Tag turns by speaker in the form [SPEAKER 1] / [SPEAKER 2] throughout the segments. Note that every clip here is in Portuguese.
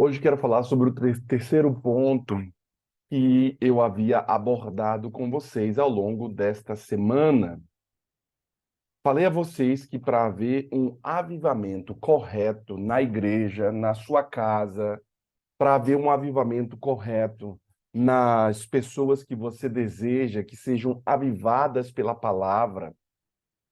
[SPEAKER 1] Hoje quero falar sobre o terceiro ponto que eu havia abordado com vocês ao longo desta semana. Falei a vocês que para haver um avivamento correto na igreja, na sua casa, para haver um avivamento correto nas pessoas que você deseja que sejam avivadas pela palavra,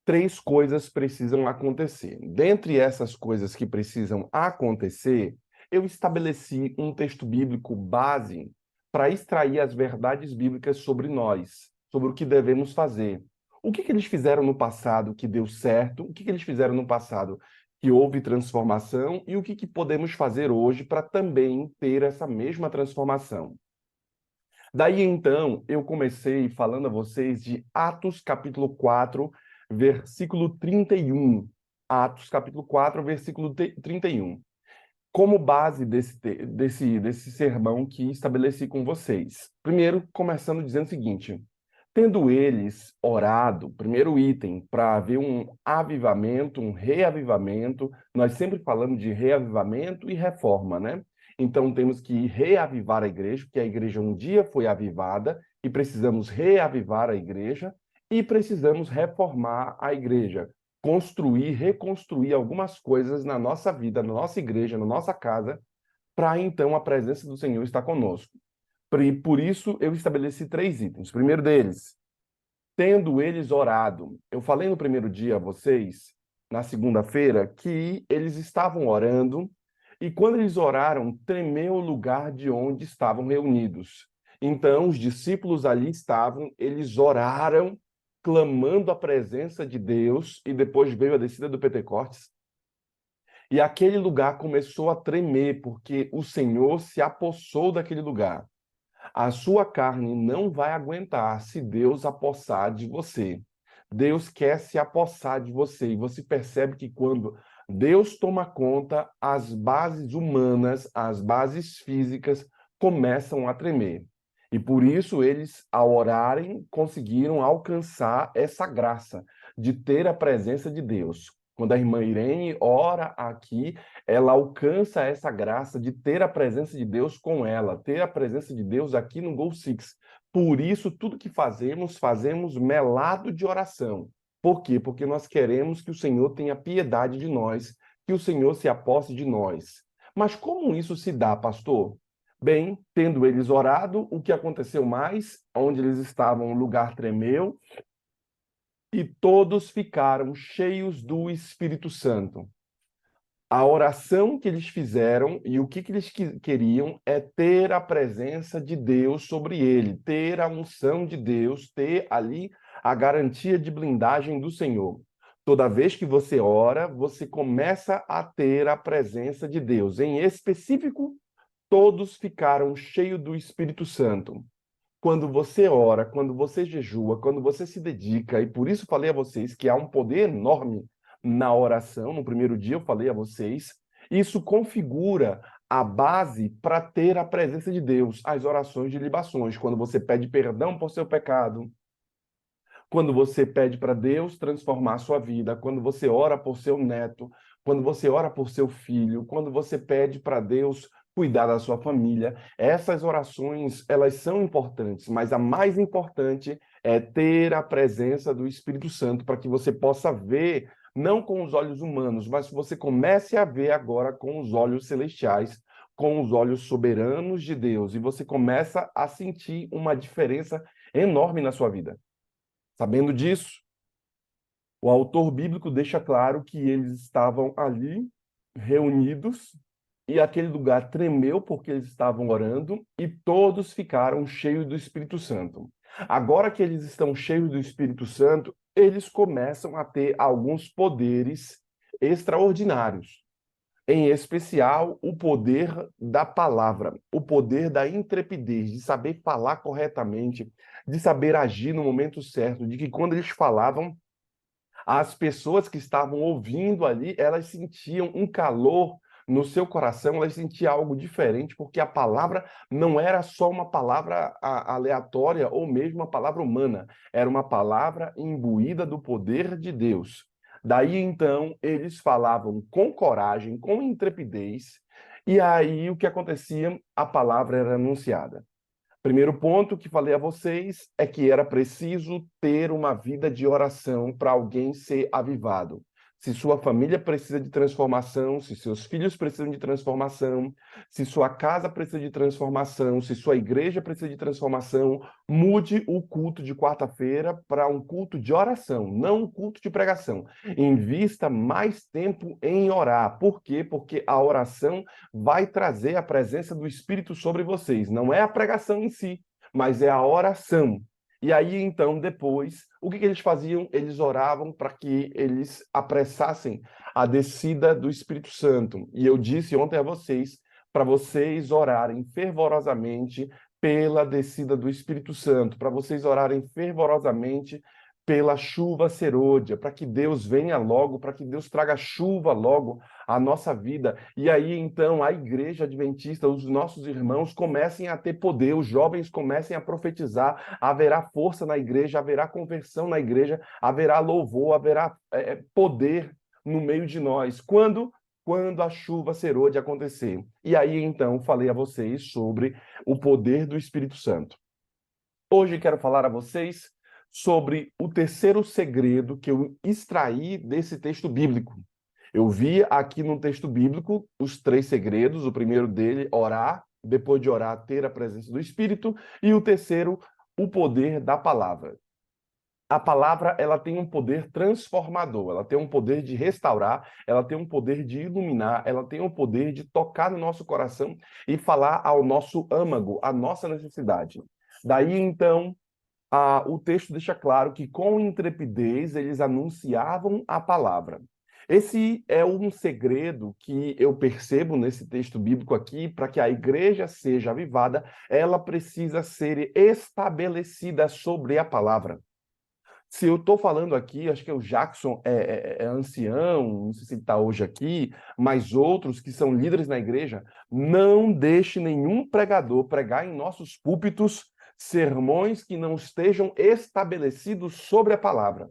[SPEAKER 1] três coisas precisam acontecer. Dentre essas coisas que precisam acontecer, eu estabeleci um texto bíblico base para extrair as verdades bíblicas sobre nós, sobre o que devemos fazer. O que eles fizeram no passado que deu certo? O que eles fizeram no passado que houve transformação? E o que podemos fazer hoje para também ter essa mesma transformação? Daí então, eu comecei falando a vocês de Atos capítulo 4, versículo 31. Atos capítulo 4, versículo 31. Como base desse sermão que estabeleci com vocês. Primeiro, começando dizendo o seguinte: tendo eles orado, primeiro item, para haver um avivamento, um reavivamento, nós sempre falamos de reavivamento e reforma, né? Então temos que reavivar a igreja, porque a igreja um dia foi avivada e precisamos reavivar a igreja e precisamos reformar a igreja, construir, reconstruir algumas coisas na nossa vida, na nossa igreja, na nossa casa, para então a presença do Senhor estar conosco. Por isso eu estabeleci três itens. O primeiro deles, tendo eles orado. Eu falei no primeiro dia a vocês, na segunda-feira, que eles estavam orando e quando eles oraram, tremeu o lugar de onde estavam reunidos. Então, os discípulos ali estavam, eles oraram, clamando a presença de Deus, e depois veio a descida do Pentecostes. E aquele lugar começou a tremer, porque o Senhor se apossou daquele lugar. A sua carne não vai aguentar se Deus apossar de você. Deus quer se apossar de você. E você percebe que quando Deus toma conta, as bases humanas, as bases físicas começam a tremer. E por isso eles, ao orarem, conseguiram alcançar essa graça de ter a presença de Deus. Quando a irmã Irene ora aqui, ela alcança essa graça de ter a presença de Deus com ela, ter a presença de Deus aqui no Go Six. Por isso, tudo que fazemos, fazemos melado de oração. Por quê? Porque nós queremos que o Senhor tenha piedade de nós, que o Senhor se aposse de nós. Mas como isso se dá, pastor? Bem, tendo eles orado, o que aconteceu mais? Onde eles estavam, o lugar tremeu e todos ficaram cheios do Espírito Santo. A oração que eles fizeram e o que eles queriam é ter a presença de Deus sobre ele, ter a unção de Deus, ter ali a garantia de blindagem do Senhor. Toda vez que você ora, você começa a ter a presença de Deus. Em específico, todos ficaram cheios do Espírito Santo. Quando você ora, quando você jejua, quando você se dedica, e por isso falei a vocês que há um poder enorme na oração. No primeiro dia eu falei a vocês, isso configura a base para ter a presença de Deus, as orações de libações, quando você pede perdão por seu pecado, quando você pede para Deus transformar a sua vida, quando você ora por seu neto, quando você ora por seu filho, quando você pede para Deus cuidar da sua família. Essas orações, elas são importantes, mas a mais importante é ter a presença do Espírito Santo para que você possa ver, não com os olhos humanos, mas que você comece a ver agora com os olhos celestiais, com os olhos soberanos de Deus, e você começa a sentir uma diferença enorme na sua vida. Sabendo disso, o autor bíblico deixa claro que eles estavam ali reunidos e aquele lugar tremeu porque eles estavam orando e todos ficaram cheios do Espírito Santo. Agora que eles estão cheios do Espírito Santo, eles começam a ter alguns poderes extraordinários. Em especial, o poder da palavra, o poder da intrepidez, de saber falar corretamente, de saber agir no momento certo, de que quando eles falavam, as pessoas que estavam ouvindo ali, elas sentiam um calor no seu coração, elas sentiam algo diferente, porque a palavra não era só uma palavra aleatória ou mesmo uma palavra humana, era uma palavra imbuída do poder de Deus. Daí, então, eles falavam com coragem, com intrepidez, e aí o que acontecia? A palavra era anunciada. Primeiro ponto que falei a vocês é que era preciso ter uma vida de oração para alguém ser avivado. Se sua família precisa de transformação, se seus filhos precisam de transformação, se sua casa precisa de transformação, se sua igreja precisa de transformação, mude o culto de quarta-feira para um culto de oração, não um culto de pregação. Invista mais tempo em orar. Por quê? Porque a oração vai trazer a presença do Espírito sobre vocês. Não é a pregação em si, mas é a oração. E aí, então, depois, o que eles faziam? Eles oravam para que eles apressassem a descida do Espírito Santo. E eu disse ontem a vocês, para vocês orarem fervorosamente pela descida do Espírito Santo, para vocês orarem fervorosamente pela chuva serôdia, para que Deus venha logo, para que Deus traga chuva logo à nossa vida. E aí, então, a igreja adventista, os nossos irmãos comecem a ter poder, os jovens comecem a profetizar, haverá força na igreja, haverá conversão na igreja, haverá louvor, haverá poder no meio de nós. Quando a chuva serôdia acontecer. E aí, então, falei a vocês sobre o poder do Espírito Santo. Hoje quero falar a vocês sobre o terceiro segredo que eu extraí desse texto bíblico. Eu vi aqui no texto bíblico os três segredos. O primeiro dele, orar. Depois de orar, ter a presença do Espírito. E o terceiro, o poder da palavra. A palavra, ela tem um poder transformador, ela tem um poder de restaurar, ela tem um poder de iluminar, ela tem um poder de tocar no nosso coração e falar ao nosso âmago, à nossa necessidade. Daí, então, o texto deixa claro que com intrepidez eles anunciavam a palavra. Esse é um segredo que eu percebo nesse texto bíblico aqui. Para que a igreja seja avivada, ela precisa ser estabelecida sobre a palavra. Se eu estou falando aqui, acho que o Jackson é ancião, não sei se ele está hoje aqui, mas outros que são líderes na igreja, não deixe nenhum pregador pregar em nossos púlpitos sermões que não estejam estabelecidos sobre a palavra.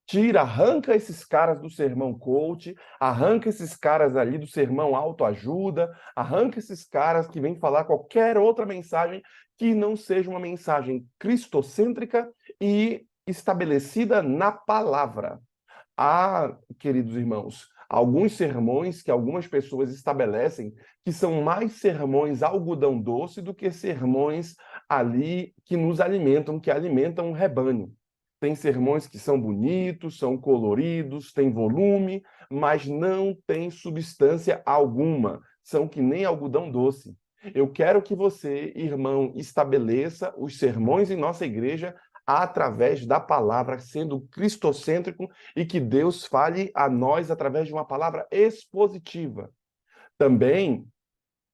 [SPEAKER 1] Tira, arranca esses caras do sermão coach, arranca esses caras ali do sermão autoajuda, arranca esses caras que vêm falar qualquer outra mensagem que não seja uma mensagem cristocêntrica e estabelecida na palavra. Há, queridos irmãos, alguns sermões que algumas pessoas estabelecem que são mais sermões algodão doce do que sermões ali que nos alimentam, que alimentam um rebanho. Tem sermões que são bonitos, são coloridos, têm volume, mas não tem substância alguma. São que nem algodão doce. Eu quero que você, irmão, estabeleça os sermões em nossa igreja através da palavra, sendo cristocêntrico, e que Deus fale a nós através de uma palavra expositiva. Também,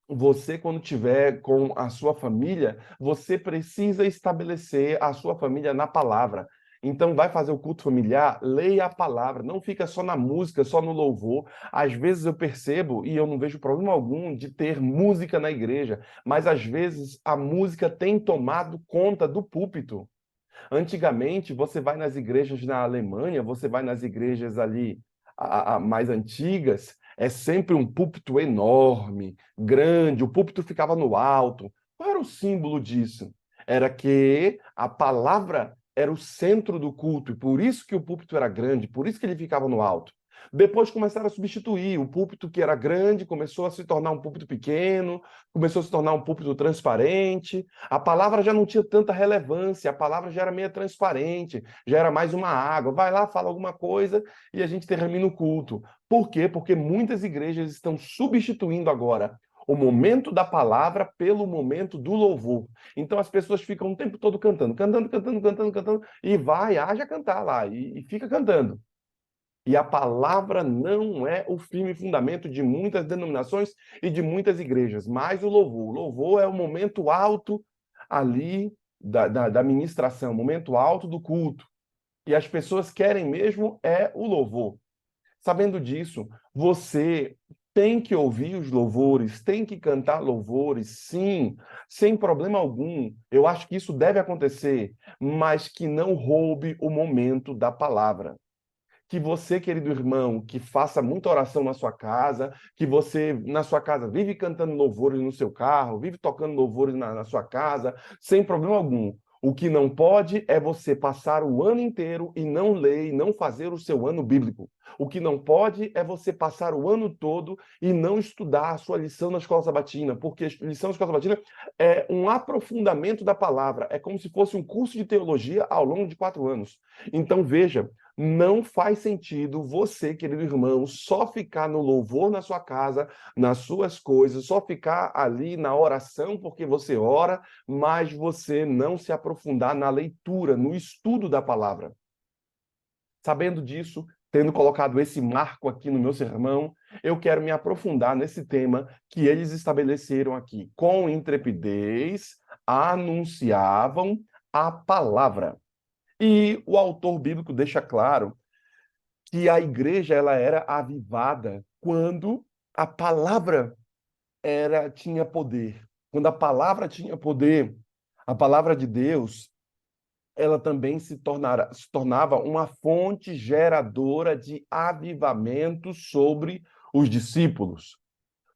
[SPEAKER 1] você, quando tiver com a sua família, você precisa estabelecer a sua família na palavra. Então, vai fazer o culto familiar, leia a palavra, não fica só na música, só no louvor. Às vezes eu percebo, e eu não vejo problema algum de ter música na igreja, mas às vezes a música tem tomado conta do púlpito. Antigamente, você vai nas igrejas na Alemanha, você vai nas igrejas ali mais antigas, é sempre um púlpito enorme, grande, o púlpito ficava no alto. Qual era o símbolo disso? Era que a palavra era o centro do culto, e por isso que o púlpito era grande, por isso que ele ficava no alto. Depois começaram a substituir, o púlpito que era grande começou a se tornar um púlpito pequeno, começou a se tornar um púlpito transparente. A palavra já não tinha tanta relevância, a palavra já era meio transparente, já era mais uma água. Vai lá, fala alguma coisa e a gente termina o culto. Por quê? Porque muitas igrejas estão substituindo agora o momento da palavra pelo momento do louvor. Então as pessoas ficam o tempo todo cantando, cantando, cantando, cantando, cantando, e vai, haja cantar lá, e fica cantando. E a palavra não é o firme fundamento de muitas denominações e de muitas igrejas, mas o louvor. O louvor é o momento alto ali da ministração, o momento alto do culto. E as pessoas querem mesmo é o louvor. Sabendo disso, você tem que ouvir os louvores, tem que cantar louvores, sim, sem problema algum. Eu acho que isso deve acontecer, mas que não roube o momento da palavra. que você, querido irmão, que faça muita oração na sua casa, que você, na sua casa, vive cantando louvores no seu carro, vive tocando louvores na sua casa, sem problema algum. O que não pode é você passar o ano inteiro e não ler e não fazer o seu ano bíblico. O que não pode é você passar o ano todo e não estudar a sua lição na escola sabatina, porque a lição na escola sabatina é um aprofundamento da palavra, é como se fosse um curso de teologia ao longo de 4 anos. Então, veja, não faz sentido você, querido irmão, só ficar no louvor na sua casa, nas suas coisas, só ficar ali na oração porque você ora, mas você não se aprofundar na leitura, no estudo da palavra. Sabendo disso, tendo colocado esse marco aqui no meu sermão, eu quero me aprofundar nesse tema que eles estabeleceram aqui. Com intrepidez, anunciavam a palavra. E o autor bíblico deixa claro que a igreja ela era avivada quando a palavra tinha poder. Quando a palavra tinha poder, a palavra de Deus, ela também se tornava uma fonte geradora de avivamento sobre os discípulos.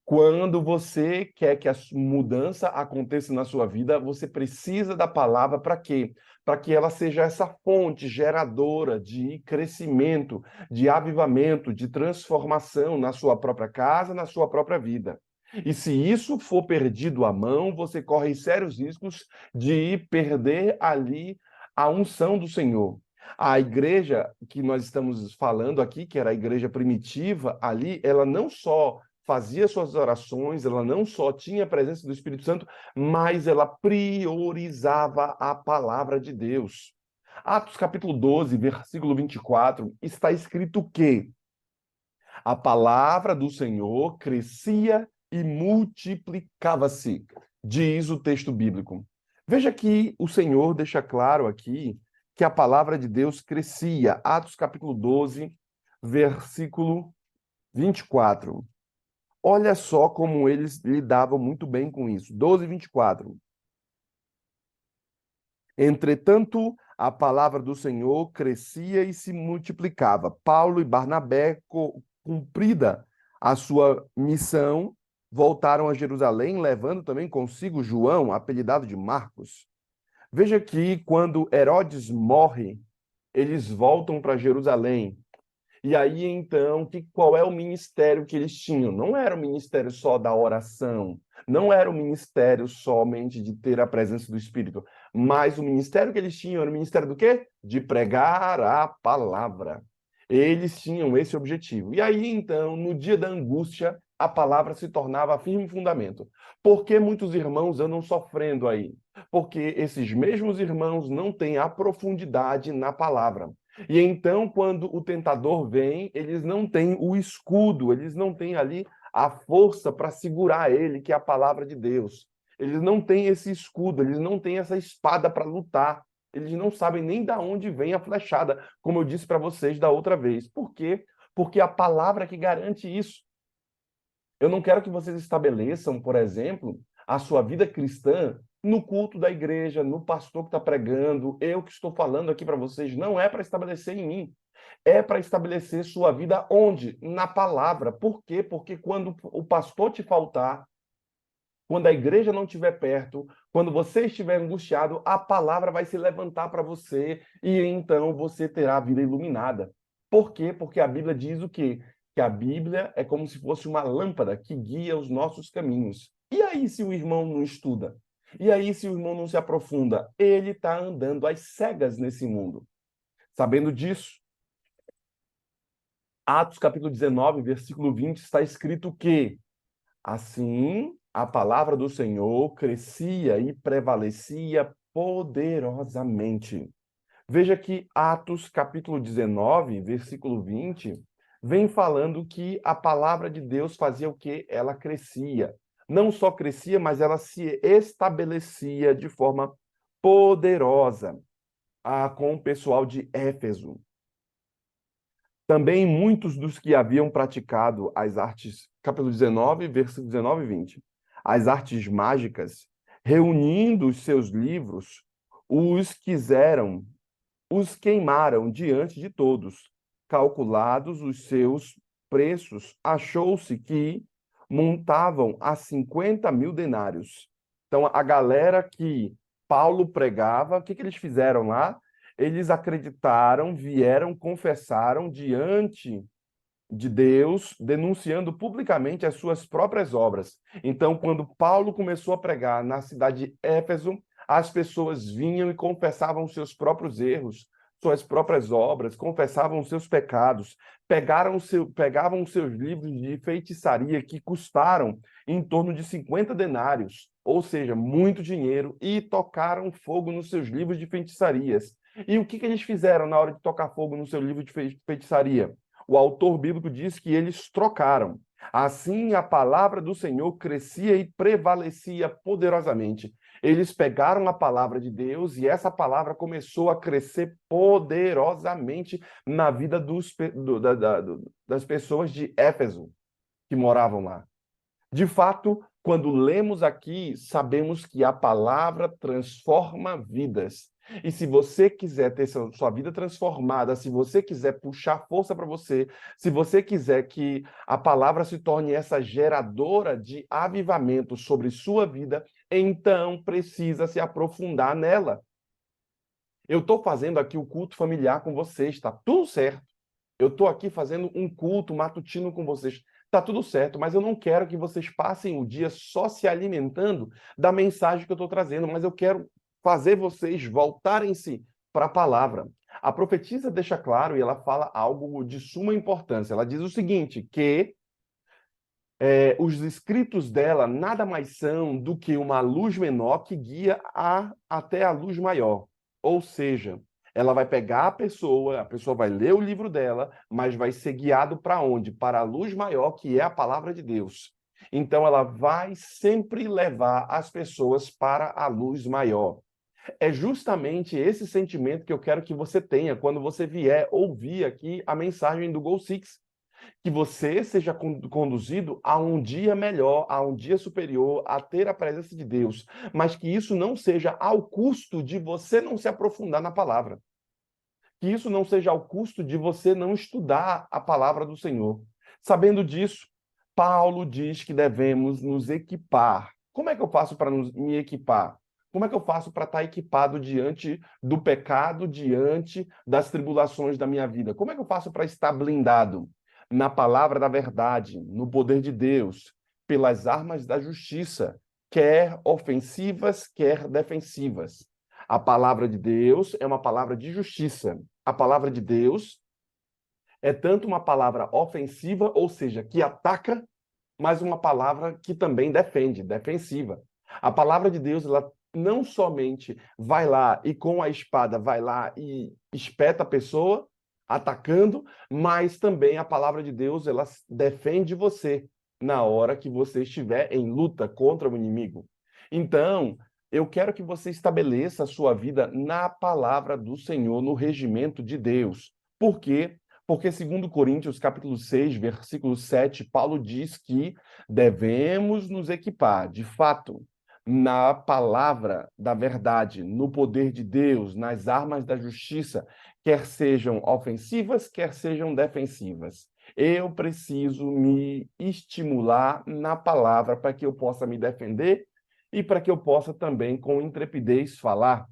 [SPEAKER 1] Quando você quer que a mudança aconteça na sua vida, você precisa da palavra para quê? Para que ela seja essa fonte geradora de crescimento, de avivamento, de transformação na sua própria casa, na sua própria vida. E se isso for perdido à mão, você corre sérios riscos de perder ali a unção do Senhor. A igreja que nós estamos falando aqui, que era a igreja primitiva, ali, ela não só fazia suas orações, ela não só tinha a presença do Espírito Santo, mas ela priorizava a palavra de Deus. Atos capítulo 12, versículo 24, está escrito que a palavra do Senhor crescia e multiplicava-se, diz o texto bíblico. Veja que o Senhor deixa claro aqui que a palavra de Deus crescia. Atos capítulo 12, versículo 24. Olha só como eles lidavam muito bem com isso. 12, 24. Entretanto, a palavra do Senhor crescia e se multiplicava. Paulo e Barnabé, cumprida a sua missão, voltaram a Jerusalém, levando também consigo João, apelidado de Marcos. Veja que quando Herodes morre, eles voltam para Jerusalém. E aí, então, qual é o ministério que eles tinham? Não era o ministério só da oração, não era o ministério somente de ter a presença do Espírito, mas o ministério que eles tinham era o ministério do quê? De pregar a palavra. Eles tinham esse objetivo. E aí, então, no dia da angústia, a palavra se tornava firme fundamento. Por que muitos irmãos andam sofrendo aí? Porque esses mesmos irmãos não têm a profundidade na palavra. E então, quando o tentador vem, eles não têm o escudo, eles não têm ali a força para segurar ele, que é a palavra de Deus. Eles não têm esse escudo, eles não têm essa espada para lutar. Eles não sabem nem de onde vem a flechada, como eu disse para vocês da outra vez. Por quê? Porque a palavra que garante isso. Eu não quero que vocês estabeleçam, por exemplo, a sua vida cristã no culto da igreja, no pastor que está pregando. Eu que estou falando aqui para vocês, não é para estabelecer em mim. É para estabelecer sua vida onde? Na palavra. Por quê? Porque quando o pastor te faltar, quando a igreja não estiver perto, quando você estiver angustiado, a palavra vai se levantar para você e então você terá a vida iluminada. Por quê? Porque a Bíblia diz o quê? Que a Bíblia é como se fosse uma lâmpada que guia os nossos caminhos. E aí, se o irmão não estuda? E aí, se o irmão não se aprofunda? Ele está andando às cegas nesse mundo. Sabendo disso, Atos capítulo 19, versículo 20, está escrito que assim, a palavra do Senhor crescia e prevalecia poderosamente. Veja que Atos, capítulo 19, versículo 20, vem falando que a palavra de Deus fazia o quê? Ela crescia. Não só crescia, mas ela se estabelecia de forma poderosa com o pessoal de Éfeso. Também muitos dos que haviam praticado as artes, capítulo 19, versículo 19 e 20, as artes mágicas, reunindo os seus livros, os queimaram diante de todos. calculados os seus preços, achou-se que montavam a 50.000 denários. Então, a galera que Paulo pregava, o que eles fizeram lá? Eles acreditaram, vieram, confessaram diante de Deus, denunciando publicamente as suas próprias obras. Então, quando Paulo começou a pregar na cidade de Éfeso, as pessoas vinham e confessavam seus próprios erros, suas próprias obras, confessavam seus pecados, pegavam os seus livros de feitiçaria que custaram em torno de 50 denários, ou seja, muito dinheiro, e tocaram fogo nos seus livros de feitiçarias. E o que eles fizeram na hora de tocar fogo no seu livro de feitiçaria? O autor bíblico diz que eles trocaram. Assim, a palavra do Senhor crescia e prevalecia poderosamente. Eles pegaram a palavra de Deus e essa palavra começou a crescer poderosamente na vida das pessoas de Éfeso que moravam lá. De fato, quando lemos aqui, sabemos que a palavra transforma vidas. E se você quiser ter sua vida transformada, se você quiser puxar força para você, se você quiser que a palavra se torne essa geradora de avivamento sobre sua vida, então precisa se aprofundar nela. Eu estou fazendo aqui o culto familiar com vocês, está tudo certo. Eu estou aqui fazendo um culto matutino com vocês. Tá tudo certo, mas eu não quero que vocês passem o dia só se alimentando da mensagem que eu estou trazendo, mas eu quero fazer vocês voltarem-se para a palavra. A profetisa deixa claro e ela fala algo de suma importância. Ela diz o seguinte, que os escritos dela nada mais são do que uma luz menor que guia até a luz maior. Ou seja, ela vai pegar a pessoa vai ler o livro dela, mas vai ser guiado para onde? Para a luz maior, que é a palavra de Deus. Então, ela vai sempre levar as pessoas para a luz maior. É justamente esse sentimento que eu quero que você tenha quando você vier ouvir aqui a mensagem do Go Six, que você seja conduzido a um dia melhor, a um dia superior, a ter a presença de Deus, mas que isso não seja ao custo de você não se aprofundar na palavra. Que isso não seja ao custo de você não estudar a palavra do Senhor. Sabendo disso, Paulo diz que devemos nos equipar. Como é que eu faço para me equipar? Como é que eu faço para estar equipado diante do pecado, diante das tribulações da minha vida? Como é que eu faço para estar blindado na palavra da verdade, no poder de Deus, pelas armas da justiça, quer ofensivas, quer defensivas? A palavra de Deus é uma palavra de justiça. A palavra de Deus é tanto uma palavra ofensiva, ou seja, que ataca, mas uma palavra que também defende, defensiva. A palavra de Deus, ela não somente vai lá e com a espada vai lá e espeta a pessoa, atacando, mas também a palavra de Deus, ela defende você na hora que você estiver em luta contra o inimigo. Então, eu quero que você estabeleça a sua vida na palavra do Senhor, no regimento de Deus. Por quê? Porque, segundo Coríntios, capítulo 6, versículo 7, Paulo diz que devemos nos equipar, de fato, na palavra da verdade, no poder de Deus, nas armas da justiça, quer sejam ofensivas, quer sejam defensivas. Eu preciso me estimular na palavra para que eu possa me defender e para que eu possa também, com intrepidez, falar.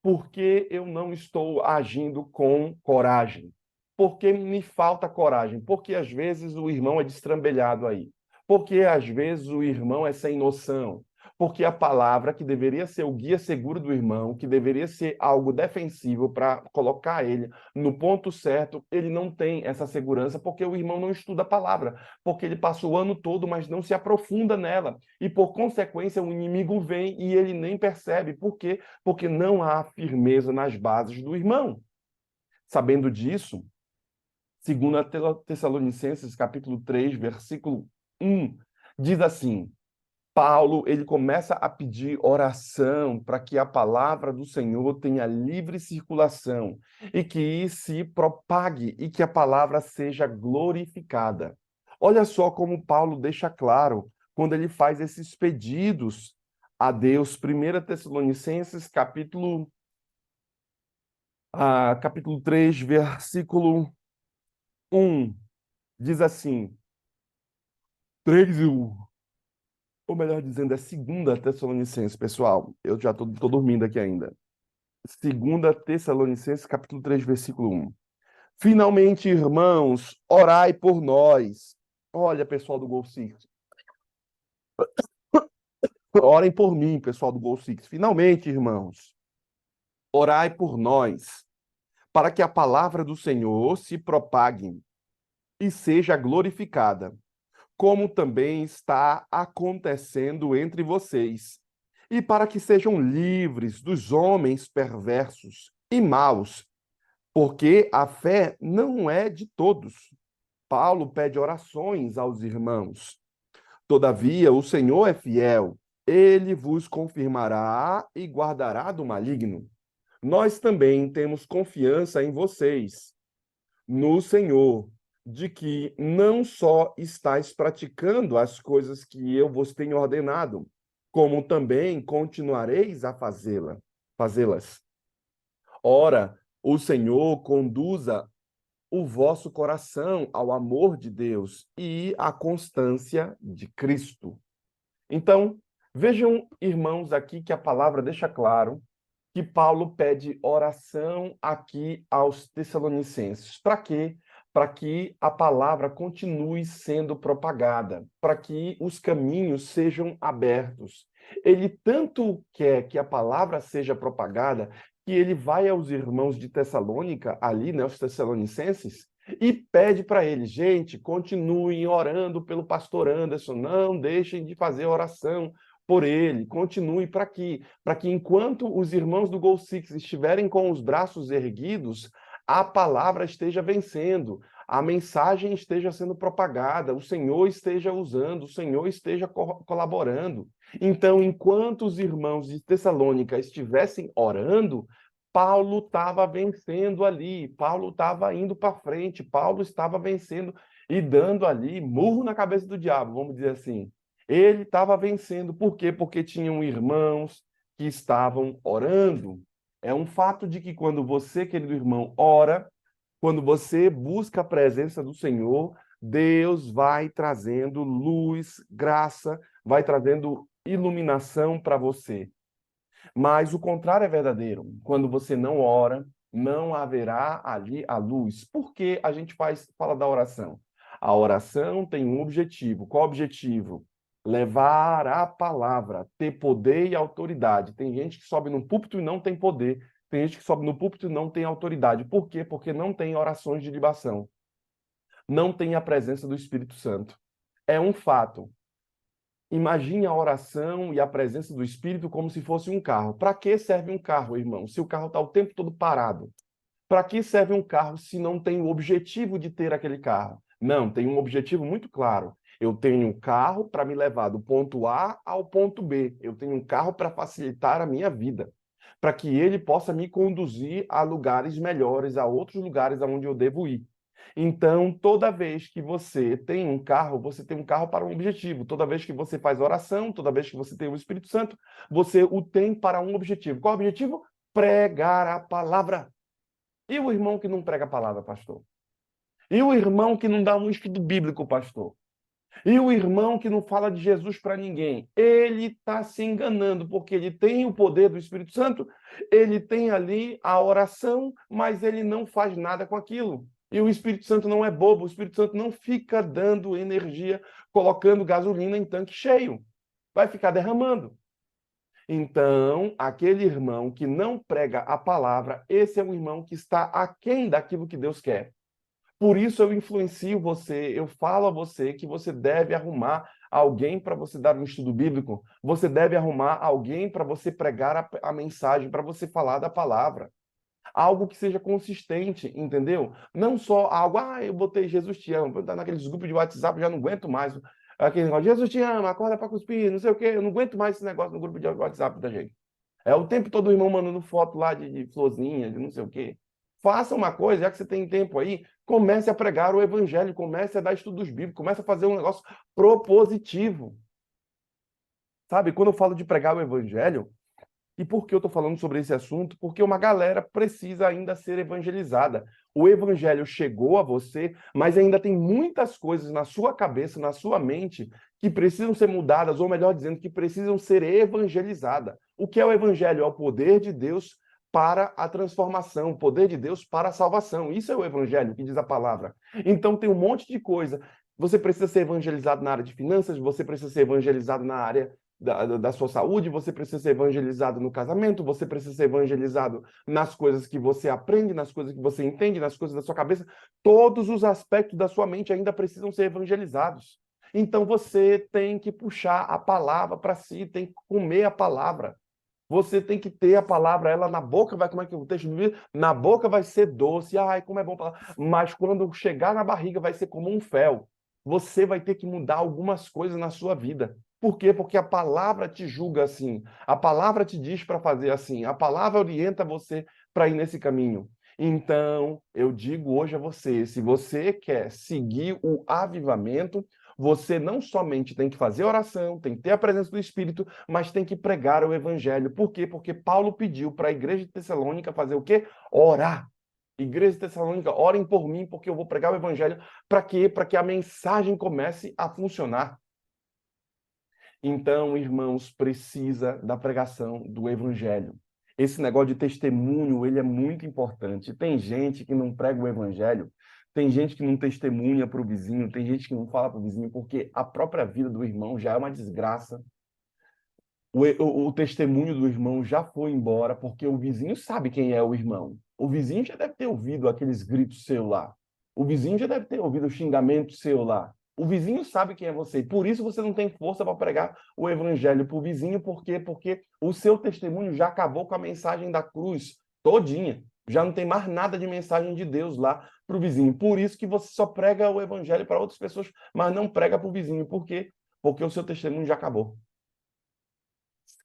[SPEAKER 1] Porque eu não estou agindo com coragem? Porque me falta coragem? Porque às vezes o irmão é destrambelhado aí. Porque às vezes o irmão é sem noção. Porque a palavra que deveria ser o guia seguro do irmão, que deveria ser algo defensivo para colocar ele no ponto certo, ele não tem essa segurança porque o irmão não estuda a palavra, porque ele passa o ano todo, mas não se aprofunda nela. E por consequência, o inimigo vem e ele nem percebe. Por quê? Porque não há firmeza nas bases do irmão. Sabendo disso, segundo a Tessalonicenses, capítulo 3, versículo 1, diz assim: Paulo, ele começa a pedir oração para que a palavra do Senhor tenha livre circulação e que se propague e que a palavra seja glorificada. Olha só como Paulo deixa claro quando ele faz esses pedidos a Deus. 1 Tessalonicenses, capítulo 3, versículo 1 diz assim, 3:1, ou melhor dizendo, é 2 Tessalonicenses, pessoal. Eu já tô dormindo aqui ainda. 2 Tessalonicenses, capítulo 3, versículo 1. Finalmente, irmãos, orai por nós. Olha, pessoal do Gol Six. Orem por mim, pessoal do Gol Six. Finalmente, irmãos, orai por nós, para que a palavra do Senhor se propague e seja glorificada, como também está acontecendo entre vocês, e para que sejam livres dos homens perversos e maus, porque a fé não é de todos. Paulo pede orações aos irmãos. Todavia, o Senhor é fiel, ele vos confirmará e guardará do maligno. Nós também temos confiança em vocês, no Senhor, de que não só estáis praticando as coisas que eu vos tenho ordenado, como também continuareis a fazê-las. Ora, o Senhor conduza o vosso coração ao amor de Deus e à constância de Cristo. Então, vejam, irmãos, aqui que a palavra deixa claro que Paulo pede oração aqui aos Tessalonicenses. Para quê? Para que a palavra continue sendo propagada, para que os caminhos sejam abertos. Ele tanto quer que a palavra seja propagada que ele vai aos irmãos de Tessalônica, ali, né, os Tessalonicenses, e pede para eles, gente, continuem orando pelo pastor Anderson, não deixem de fazer oração por ele, continue para que enquanto os irmãos do Gol Six estiverem com os braços erguidos, a palavra esteja vencendo, a mensagem esteja sendo propagada, o Senhor esteja usando, o Senhor esteja colaborando. Então, enquanto os irmãos de Tessalônica estivessem orando, Paulo estava vencendo ali, Paulo estava indo para frente, Paulo estava vencendo e dando ali murro na cabeça do diabo, vamos dizer assim. Ele estava vencendo. Por quê? Porque tinham irmãos que estavam orando. É um fato de que quando você, querido irmão, ora, quando você busca a presença do Senhor, Deus vai trazendo luz, graça, vai trazendo iluminação para você. Mas o contrário é verdadeiro. Quando você não ora, não haverá ali a luz. Por que a gente fala da oração? A oração tem um objetivo. Qual objetivo? Levar a palavra, ter poder e autoridade. Tem gente que sobe no púlpito e não tem poder. Tem gente que sobe no púlpito e não tem autoridade. Por quê? Porque não tem orações de libação. Não tem a presença do Espírito Santo. É um fato. Imagine a oração e a presença do Espírito como se fosse um carro. Para que serve um carro, irmão? Se o carro está o tempo todo parado. Para que serve um carro se não tem o objetivo de ter aquele carro? Não, tem um objetivo muito claro. Eu tenho um carro para me levar do ponto A ao ponto B. Eu tenho um carro para facilitar a minha vida, para que ele possa me conduzir a lugares melhores, a outros lugares aonde eu devo ir. Então, toda vez que você tem um carro, você tem um carro para um objetivo. Toda vez que você faz oração, toda vez que você tem o Espírito Santo, você o tem para um objetivo. Qual o objetivo? Pregar a palavra. E o irmão que não prega a palavra, pastor? E o irmão que não dá um estudo bíblico, pastor? E o irmão que não fala de Jesus para ninguém? Ele está se enganando, porque ele tem o poder do Espírito Santo, ele tem ali a oração, mas ele não faz nada com aquilo. E o Espírito Santo não é bobo, o Espírito Santo não fica dando energia, colocando gasolina em tanque cheio. Vai ficar derramando. Então, aquele irmão que não prega a palavra, esse é um irmão que está aquém daquilo que Deus quer. Por isso eu influencio você, eu falo a você que você deve arrumar alguém para você dar um estudo bíblico, você deve arrumar alguém para você pregar a mensagem, para você falar da palavra. Algo que seja consistente, entendeu? Não só algo, eu botei Jesus te ama, tá naqueles grupos de WhatsApp, eu já não aguento mais. Aquele negócio, Jesus te ama, acorda para cuspir, não sei o quê, eu não aguento mais esse negócio no grupo de WhatsApp da gente. É o tempo todo o irmão mandando foto lá de florzinha, de não sei o quê. Faça uma coisa, já que você tem tempo aí, comece a pregar o evangelho, comece a dar estudos bíblicos, comece a fazer um negócio propositivo. Sabe, quando eu falo de pregar o evangelho, E por que eu estou falando sobre esse assunto? Porque uma galera precisa ainda ser evangelizada. O evangelho chegou a você, mas ainda tem muitas coisas na sua cabeça, na sua mente, que precisam ser mudadas, ou melhor dizendo, que precisam ser evangelizadas. O que é o evangelho? É o poder de Deus para a transformação, o poder de Deus para a salvação. Isso é o evangelho, que diz a palavra. Então tem um monte de coisa. Você precisa ser evangelizado na área de finanças, você precisa ser evangelizado na área da sua saúde, você precisa ser evangelizado no casamento, você precisa ser evangelizado nas coisas que você aprende, nas coisas que você entende, nas coisas da sua cabeça. Todos os aspectos da sua mente ainda precisam ser evangelizados. Então você tem que puxar a palavra para si, tem que comer a palavra. Você tem que ter a palavra, ela na boca vai, como é que o texto diz? Na boca vai ser doce, ai, como é bom falar. Mas quando chegar na barriga vai ser como um fel. Você vai ter que mudar algumas coisas na sua vida. Por quê? Porque a palavra te julga assim. A palavra te diz para fazer assim. A palavra orienta você para ir nesse caminho. Então, eu digo hoje a você, se você quer seguir o avivamento, você não somente tem que fazer oração, tem que ter a presença do Espírito, mas tem que pregar o evangelho. Por quê? Porque Paulo pediu para a igreja de Tessalônica fazer o quê? Orar. Igreja de Tessalônica, orem por mim, porque eu vou pregar o evangelho. Para quê? Para que a mensagem comece a funcionar. Então, irmãos, precisa da pregação do evangelho. Esse negócio de testemunho, ele é muito importante. Tem gente que não prega o evangelho, tem gente que não testemunha para o vizinho, tem gente que não fala para o vizinho, porque a própria vida do irmão já é uma desgraça. O testemunho do irmão já foi embora, porque o vizinho sabe quem é o irmão. O vizinho já deve ter ouvido aqueles gritos seu lá. O vizinho já deve ter ouvido o xingamento seu lá. O vizinho sabe quem é você. Por isso você não tem força para pregar o evangelho para o vizinho. Por quê? Porque o seu testemunho já acabou com a mensagem da cruz todinha. Já não tem mais nada de mensagem de Deus lá para o vizinho. Por isso que você só prega o evangelho para outras pessoas, mas não prega para o vizinho. Por quê? Porque o seu testemunho já acabou.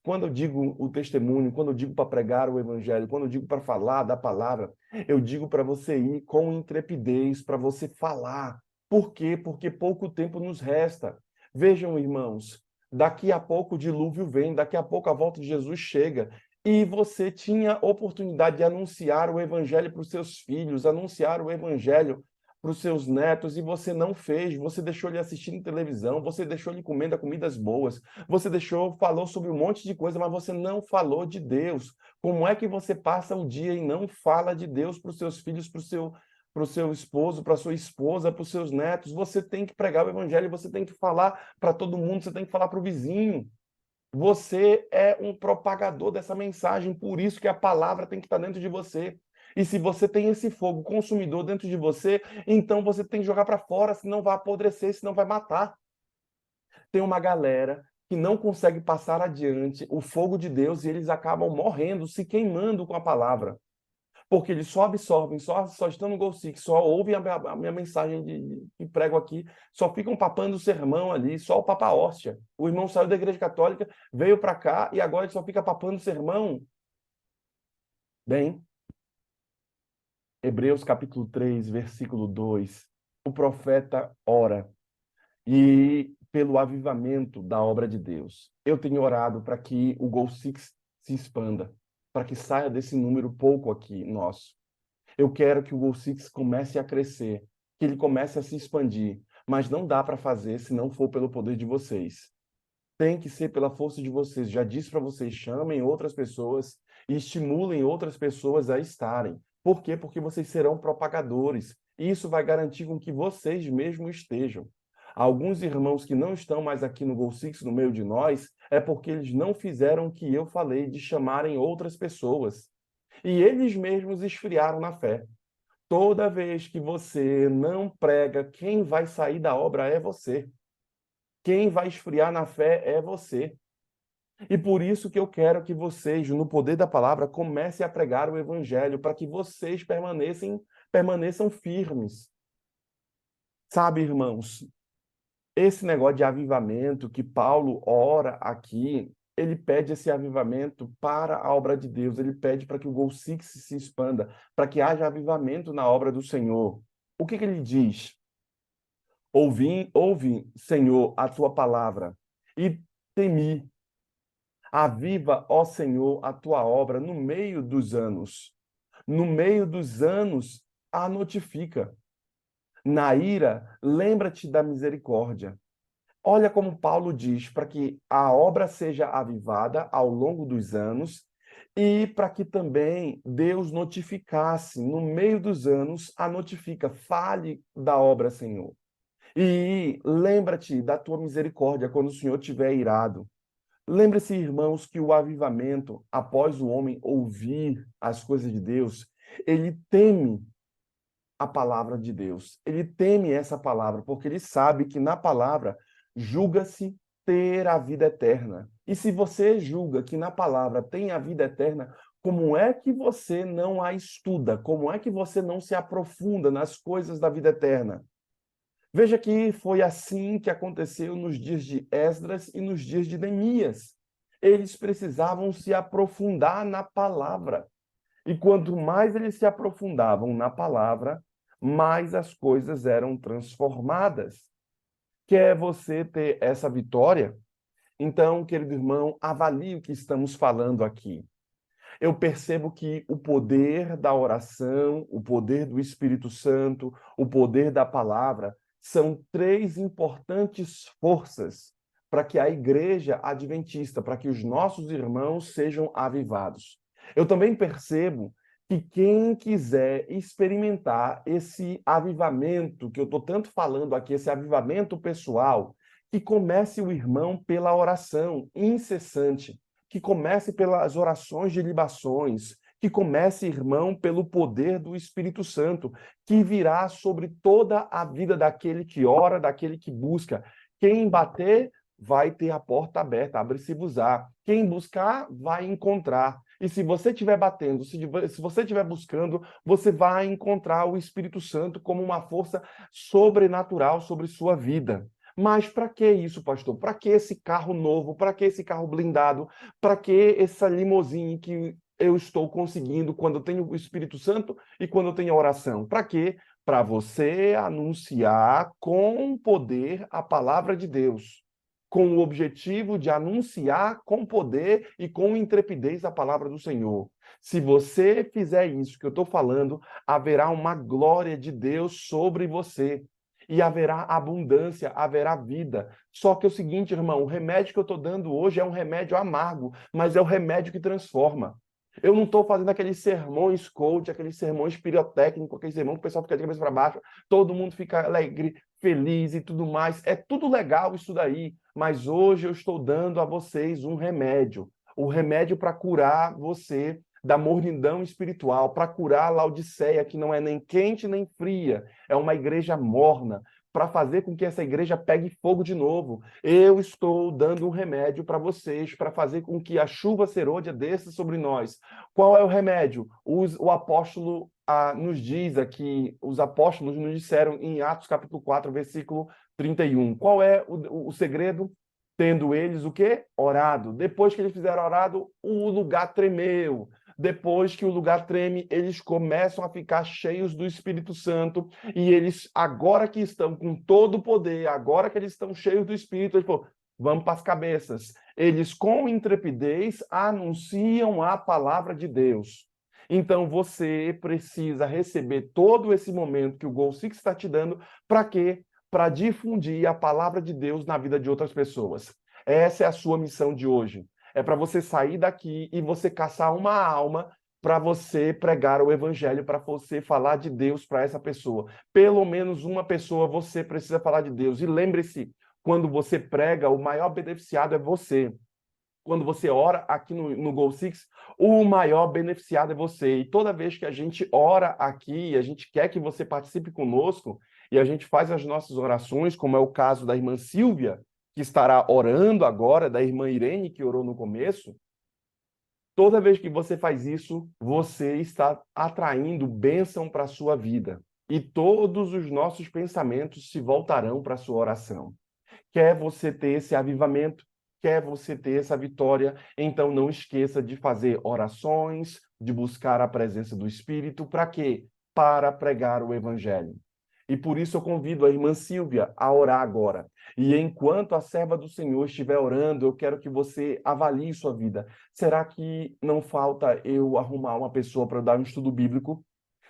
[SPEAKER 1] Quando eu digo o testemunho, quando eu digo para pregar o evangelho, quando eu digo para falar da palavra, eu digo para você ir com intrepidez, para você falar. Por quê? Porque pouco tempo nos resta. Vejam, irmãos, daqui a pouco o dilúvio vem, daqui a pouco a volta de Jesus chega. E você tinha oportunidade de anunciar o evangelho para os seus filhos, anunciar o evangelho para os seus netos, e você não fez, você deixou ele assistindo televisão, você deixou ele comendo comidas boas, você deixou, falou sobre um monte de coisa, mas você não falou de Deus. Como é que você passa um dia e não fala de Deus para os seus filhos, para o seu esposo, para a sua esposa, para os seus netos? Você tem que pregar o evangelho, você tem que falar para todo mundo, você tem que falar para o vizinho. Você é um propagador dessa mensagem, por isso que a palavra tem que estar dentro de você. E se você tem esse fogo consumidor dentro de você, então você tem que jogar para fora, senão vai apodrecer, senão vai matar. Tem uma galera que não consegue passar adiante o fogo de Deus e eles acabam morrendo, se queimando com a palavra. Porque eles só absorvem, só estão no Gol Six, só ouvem a minha mensagem que prego aqui, só ficam papando o sermão ali, só o Papa Hóstia. O irmão saiu da Igreja Católica, veio para cá e agora ele só fica papando o sermão. Bem, Hebreus capítulo 3, versículo 2, o profeta ora e pelo avivamento da obra de Deus. Eu tenho orado para que o Gol Six se expanda, para que saia desse número pouco aqui nosso. Eu quero que o Gol Six comece a crescer, que ele comece a se expandir, mas não dá para fazer se não for pelo poder de vocês. Tem que ser pela força de vocês. Já disse para vocês, chamem outras pessoas e estimulem outras pessoas a estarem. Por quê? Porque vocês serão propagadores. E isso vai garantir com que vocês mesmos estejam. Alguns irmãos que não estão mais aqui no Gol Six, no meio de nós, é porque eles não fizeram o que eu falei de chamarem outras pessoas. E eles mesmos esfriaram na fé. Toda vez que você não prega, quem vai sair da obra é você. Quem vai esfriar na fé é você. E por isso que eu quero que vocês, no poder da palavra, comecem a pregar o evangelho, para que vocês permaneçam firmes. Sabe, irmãos, esse negócio de avivamento que Paulo ora aqui, ele pede esse avivamento para a obra de Deus, ele pede para que o Gol Six se expanda, para que haja avivamento na obra do Senhor. O que ele diz? Ouvi, Senhor, a tua palavra e temi. Aviva, ó Senhor, a tua obra no meio dos anos. No meio dos anos, a notifica. Na ira, lembra-te da misericórdia. Olha como Paulo diz, para que a obra seja avivada ao longo dos anos e para que também Deus notificasse, no meio dos anos, a notifica, fale da obra, Senhor. E lembra-te da tua misericórdia quando o Senhor estiver irado. Lembre-se, irmãos, que o avivamento, após o homem ouvir as coisas de Deus, ele teme a palavra de Deus. Ele teme essa palavra, porque ele sabe que na palavra julga-se ter a vida eterna. E se você julga que na palavra tem a vida eterna, como é que você não a estuda? Como é que você não se aprofunda nas coisas da vida eterna? Veja que foi assim que aconteceu nos dias de Esdras e nos dias de Neemias. Eles precisavam se aprofundar na palavra. E quanto mais eles se aprofundavam na palavra, mais as coisas eram transformadas. Quer você ter essa vitória? Então, querido irmão, avalie o que estamos falando aqui. Eu percebo que o poder da oração, o poder do Espírito Santo, o poder da palavra são três importantes forças para que a igreja adventista, para que os nossos irmãos sejam avivados. Eu também percebo que quem quiser experimentar esse avivamento que eu estou tanto falando aqui, esse avivamento pessoal, que comece o irmão pela oração incessante, que comece pelas orações de libações, que comece, irmão, pelo poder do Espírito Santo, que virá sobre toda a vida daquele que ora, daquele que busca. Quem bater, vai ter a porta aberta, abre-se-vos-á. Quem buscar, vai encontrar. E se você estiver batendo, se você estiver buscando, você vai encontrar o Espírito Santo como uma força sobrenatural sobre sua vida. Mas para que isso, pastor? Para que esse carro novo? Para que esse carro blindado? Para que essa limousine que eu estou conseguindo quando eu tenho o Espírito Santo e quando eu tenho a oração? Para quê? Para você anunciar com poder a palavra de Deus, com o objetivo de anunciar com poder e com intrepidez a palavra do Senhor. Se você fizer isso que eu estou falando, haverá uma glória de Deus sobre você. E haverá abundância, haverá vida. Só que é o seguinte, irmão, o remédio que eu estou dando hoje é um remédio amargo, mas é o remédio que transforma. Eu não estou fazendo aqueles sermões coach, aqueles sermões pirotécnicos, aqueles sermões que o pessoal fica de cabeça para baixo, todo mundo fica alegre, feliz e tudo mais. É tudo legal isso daí, mas hoje eu estou dando a vocês um remédio. O remédio para curar você da mornidão espiritual, para curar a Laodiceia, que não é nem quente nem fria, é uma igreja morna, para fazer com que essa igreja pegue fogo de novo. Eu estou dando um remédio para vocês, para fazer com que a chuva serôdia desça sobre nós. Qual é o remédio? O apóstolo nos diz aqui, os apóstolos nos disseram em Atos capítulo 4, versículo 31. Qual é o segredo? Tendo eles o quê? Orado. Depois que eles fizeram orado, o lugar tremeu. Depois que o lugar treme, eles começam a ficar cheios do Espírito Santo e eles, agora que estão com todo o poder, agora que eles estão cheios do Espírito, eles falam, vamos para as cabeças. Eles, com intrepidez, anunciam a palavra de Deus. Então, você precisa receber todo esse momento que o Goal Six está te dando, para quê? Para difundir a palavra de Deus na vida de outras pessoas. Essa é a sua missão de hoje. É para você sair daqui e você caçar uma alma para você pregar o evangelho, para você falar de Deus para essa pessoa. Pelo menos uma pessoa você precisa falar de Deus. E lembre-se, quando você prega, o maior beneficiado é você. Quando você ora aqui no Goal Six, o maior beneficiado é você. E toda vez que a gente ora aqui, a gente quer que você participe conosco, e a gente faz as nossas orações, como é o caso da irmã Silvia, que estará orando agora, da irmã Irene, que orou no começo. Toda vez que você faz isso, você está atraindo bênção para a sua vida. E todos os nossos pensamentos se voltarão para a sua oração. Quer você ter esse avivamento? Quer você ter essa vitória? Então não esqueça de fazer orações, de buscar a presença do Espírito. Para quê? Para pregar o Evangelho. E por isso eu convido a irmã Silvia a orar agora. E enquanto a serva do Senhor estiver orando, eu quero que você avalie sua vida. Será que não falta eu arrumar uma pessoa para dar um estudo bíblico?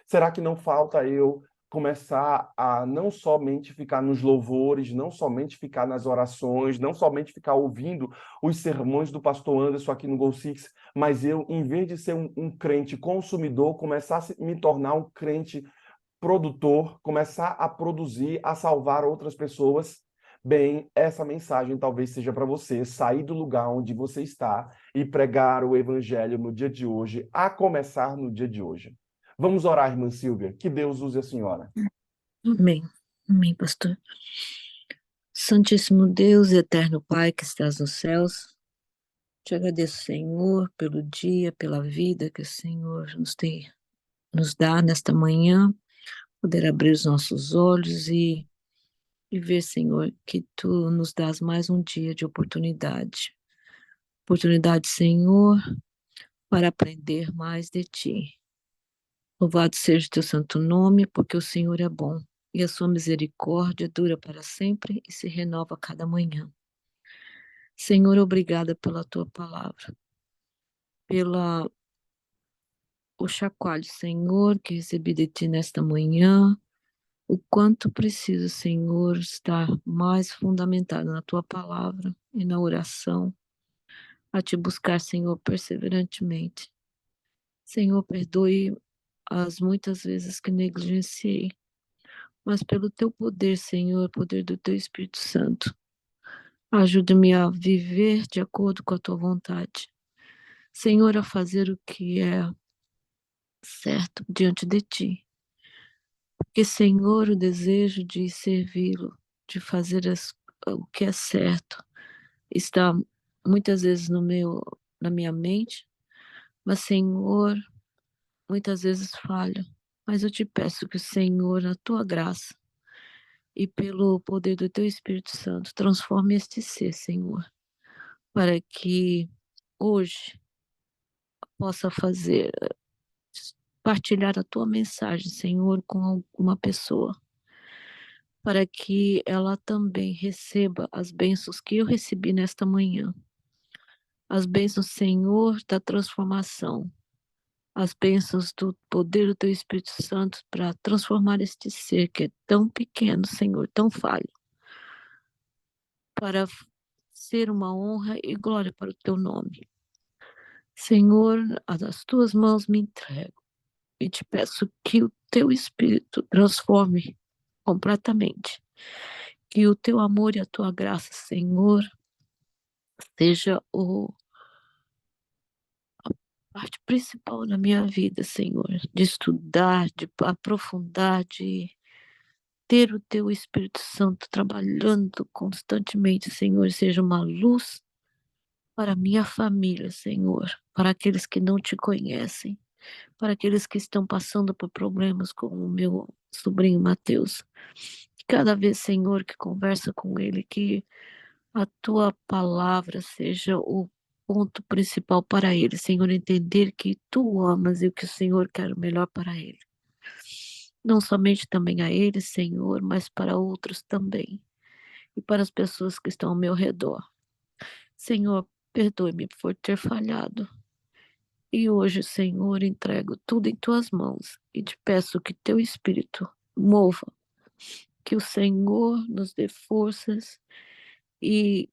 [SPEAKER 1] Será que não falta eu começar a não somente ficar nos louvores, não somente ficar nas orações, não somente ficar ouvindo os sermões do pastor Anderson aqui no Gol Six, mas eu, em vez de ser um crente consumidor, começar a me tornar um crente produtor, começar a produzir, a salvar outras pessoas? Bem, essa mensagem talvez seja para você sair do lugar onde você está e pregar o evangelho no dia de hoje, a começar no dia de hoje. Vamos orar, irmã Silvia. Que Deus use a senhora.
[SPEAKER 2] Amém. Amém, pastor. Santíssimo Deus e eterno Pai que estás nos céus, te agradeço, Senhor, pelo dia, pela vida que o Senhor nos dá nesta manhã, poder abrir os nossos olhos e ver, Senhor, que tu nos dás mais um dia de oportunidade. Oportunidade, Senhor, para aprender mais de ti. Louvado seja o teu santo nome, porque o Senhor é bom e a sua misericórdia dura para sempre e se renova a cada manhã. Senhor, obrigada pela tua palavra, pela o chacoalho, Senhor, que recebi de ti nesta manhã, o quanto preciso, Senhor, estar mais fundamentado na tua palavra e na oração, a te buscar, Senhor, perseverantemente. Senhor, perdoe as muitas vezes que negligenciei, mas pelo teu poder, Senhor, poder do teu Espírito Santo, ajuda-me a viver de acordo com a tua vontade. Senhor, a fazer o que é certo diante de ti. Porque, Senhor, o desejo de servi-lo, de fazer o que é certo, está muitas vezes na minha mente, mas, Senhor, muitas vezes falho. Mas eu te peço que o Senhor, na tua graça e pelo poder do teu Espírito Santo, transforme este ser, Senhor, para que hoje possa partilhar a tua mensagem, Senhor, com alguma pessoa, para que ela também receba as bênçãos que eu recebi nesta manhã. As bênçãos, Senhor, da transformação. As bênçãos do poder do teu Espírito Santo para transformar este ser que é tão pequeno, Senhor, tão falho, para ser uma honra e glória para o teu nome. Senhor, as tuas mãos me entrego e te peço que o teu Espírito transforme completamente. Que o teu amor e a tua graça, Senhor, seja a parte principal na minha vida, Senhor, de estudar, de aprofundar, de ter o teu Espírito Santo trabalhando constantemente, Senhor, seja uma luz para a minha família, Senhor, para aqueles que não te conhecem, para aqueles que estão passando por problemas, como o meu sobrinho Mateus. Cada vez, Senhor, que conversa com ele, que a tua palavra seja o ponto principal para ele, Senhor, entender que tu o amas e que o Senhor quer o melhor para ele. Não somente também a ele, Senhor, mas para outros também. E para as pessoas que estão ao meu redor. Senhor, perdoe-me por ter falhado. E hoje, Senhor, entrego tudo em tuas mãos e te peço que teu Espírito mova, que o Senhor nos dê forças e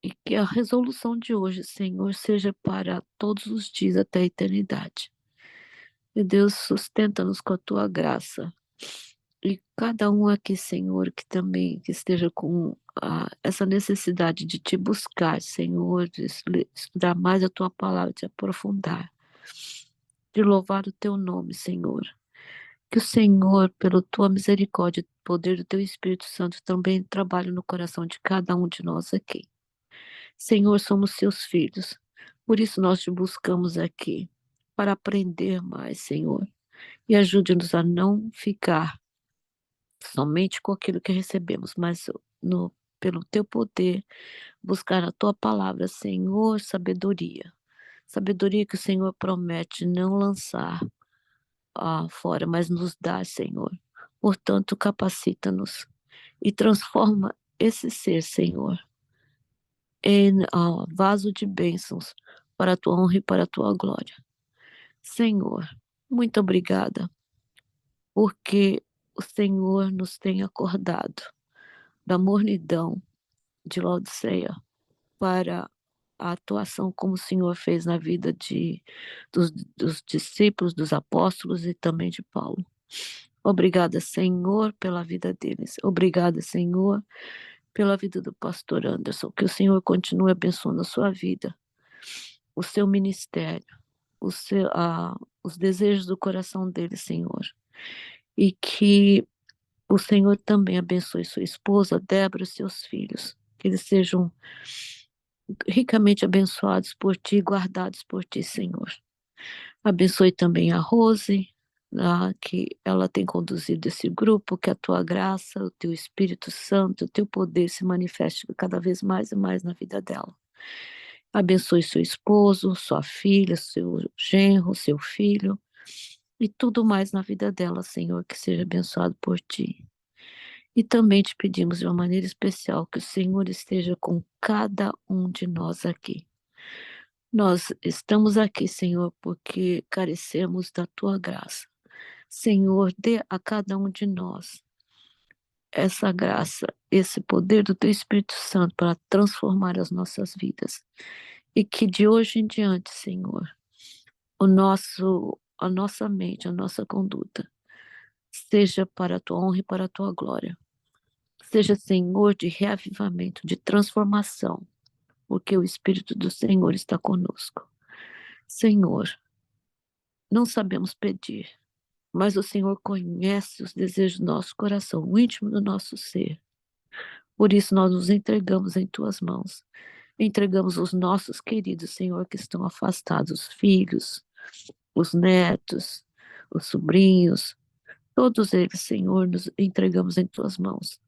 [SPEAKER 2] e que a resolução de hoje, Senhor, seja para todos os dias até a eternidade. E Deus, sustenta-nos com a tua graça. E cada um aqui, Senhor, que também que esteja com essa necessidade de te buscar, Senhor, de estudar mais a tua palavra, de aprofundar, de louvar o teu nome, Senhor. Que o Senhor, pela tua misericórdia e poder do teu Espírito Santo, também trabalhe no coração de cada um de nós aqui. Senhor, somos seus filhos, por isso nós te buscamos aqui, para aprender mais, Senhor, e ajude-nos a não ficar somente com aquilo que recebemos, mas pelo teu poder, buscar a tua palavra, Senhor, sabedoria. Sabedoria que o Senhor promete não lançar fora, mas nos dar, Senhor. Portanto, capacita-nos e transforma esse ser, Senhor, em vaso de bênçãos para a tua honra e para a tua glória. Senhor, muito obrigada, porque o Senhor nos tem acordado da mornidão de Laodiceia para a atuação como o Senhor fez na vida dos discípulos, dos apóstolos e também de Paulo. Obrigada, Senhor, pela vida deles. Obrigada, Senhor, pela vida do pastor Anderson. Que o Senhor continue abençoando a sua vida, o seu ministério, os desejos do coração dele, Senhor. E que o Senhor também abençoe sua esposa, Débora, e seus filhos. Que eles sejam ricamente abençoados por ti, guardados por ti, Senhor. Abençoe também a Rose, que ela tem conduzido esse grupo, que a tua graça, o teu Espírito Santo, o teu poder se manifeste cada vez mais e mais na vida dela. Abençoe seu esposo, sua filha, seu genro, seu filho e tudo mais na vida dela, Senhor, que seja abençoado por ti. E também te pedimos de uma maneira especial que o Senhor esteja com cada um de nós aqui. Nós estamos aqui, Senhor, porque carecemos da tua graça. Senhor, dê a cada um de nós essa graça, esse poder do teu Espírito Santo para transformar as nossas vidas. E que de hoje em diante, Senhor, a nossa mente, a nossa conduta, seja para a tua honra e para a tua glória. Seja, Senhor, de reavivamento, de transformação, porque o Espírito do Senhor está conosco. Senhor, não sabemos pedir, mas o Senhor conhece os desejos do nosso coração, o íntimo do nosso ser. Por isso nós nos entregamos em tuas mãos. Entregamos os nossos queridos, Senhor, que estão afastados, os filhos, os netos, os sobrinhos, todos eles, Senhor, nos entregamos em tuas mãos.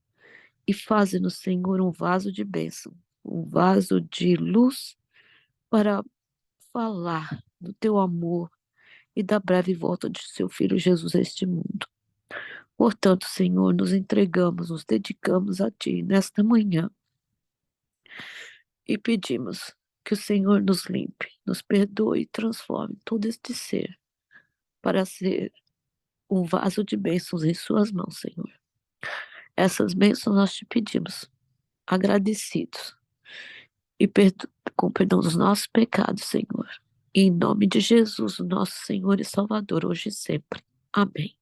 [SPEAKER 2] E faze-nos, Senhor, um vaso de bênção, um vaso de luz para falar do teu amor e da breve volta de seu Filho Jesus a este mundo. Portanto, Senhor, nos entregamos, nos dedicamos a Ti nesta manhã e pedimos que o Senhor nos limpe, nos perdoe e transforme todo este ser para ser um vaso de bênçãos em Suas mãos, Senhor. Essas bênçãos nós te pedimos, agradecidos e com perdão dos nossos pecados, Senhor. Em nome de Jesus, o nosso Senhor e Salvador, hoje e sempre. Amém.